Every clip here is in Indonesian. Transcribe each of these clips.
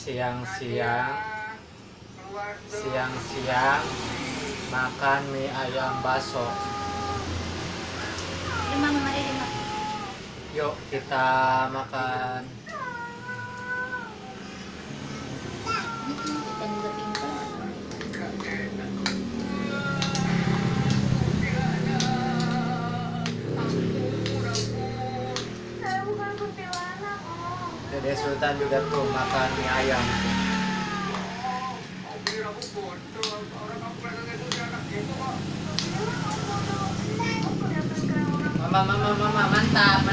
siang-siang makan mie ayam bakso. Yuk kita makan. Dede Sultan juga tuh makan mie ayam. Mama, mantap.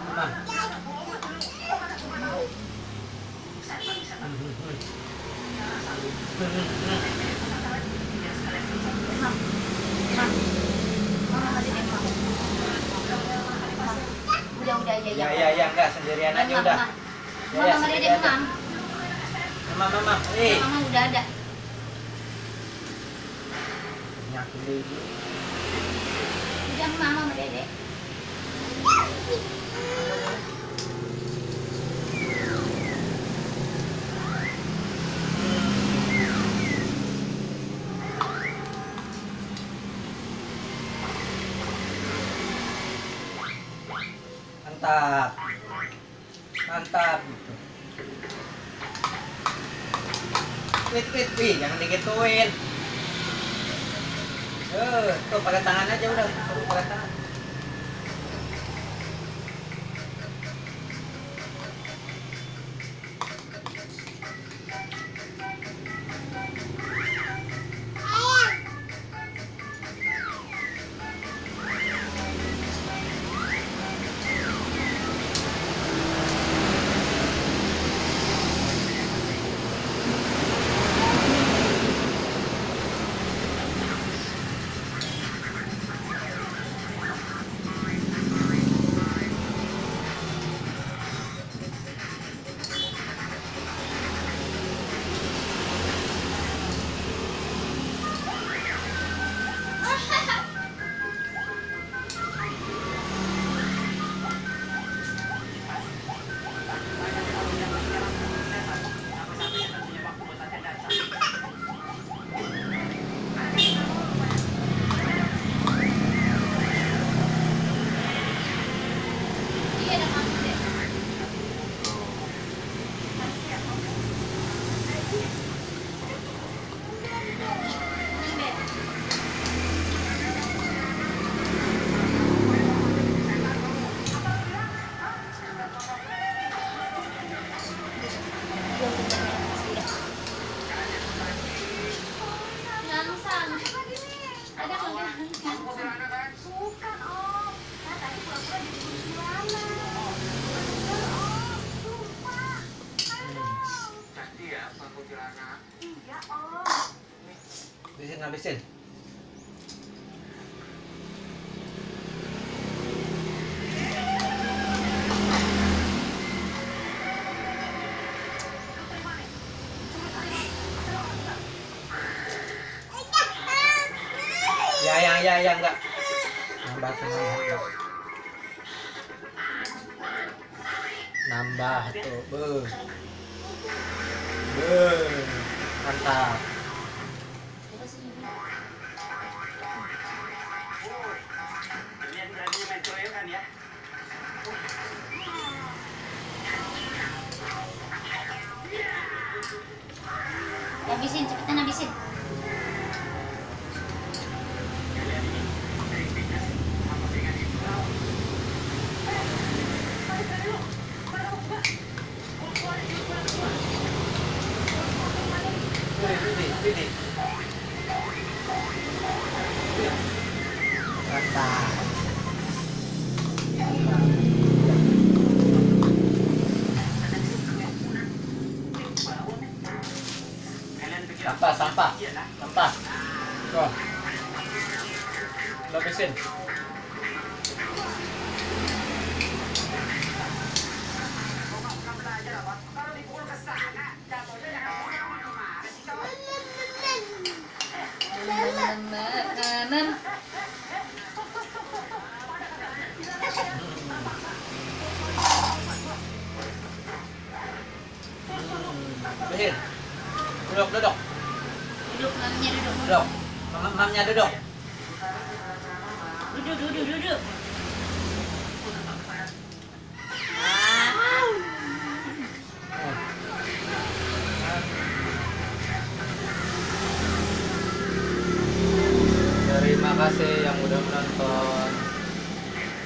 Mama. Udah Ya, enggak sendirian aja udah. Mama Dede Mam. Mama. Mama udah ada. Nyakin dulu. Udah Mama sama Dede. Mantap gitu. Wih, jangan digituin. Tuh pakai tangan aja udah, suruh pakai tangan. Habisin. Ya enggak. Nambah tuh. Mantap. Habisin, cepetan habisin. Ini. Mantap. Sampah, sampah, sampah. Tuh. Habisin. Habisin. Duduk, duduk. Duduk, mamanya duduk. Duduk. Mamanya duduk. Duduk, duduk, duduk. Terima kasih yang udah menonton.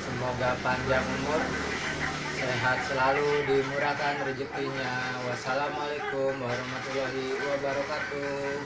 Semoga panjang umur, sehat selalu, dimurahkan rezekinya. Wassalamualaikum warahmatullahi wabarakatuh.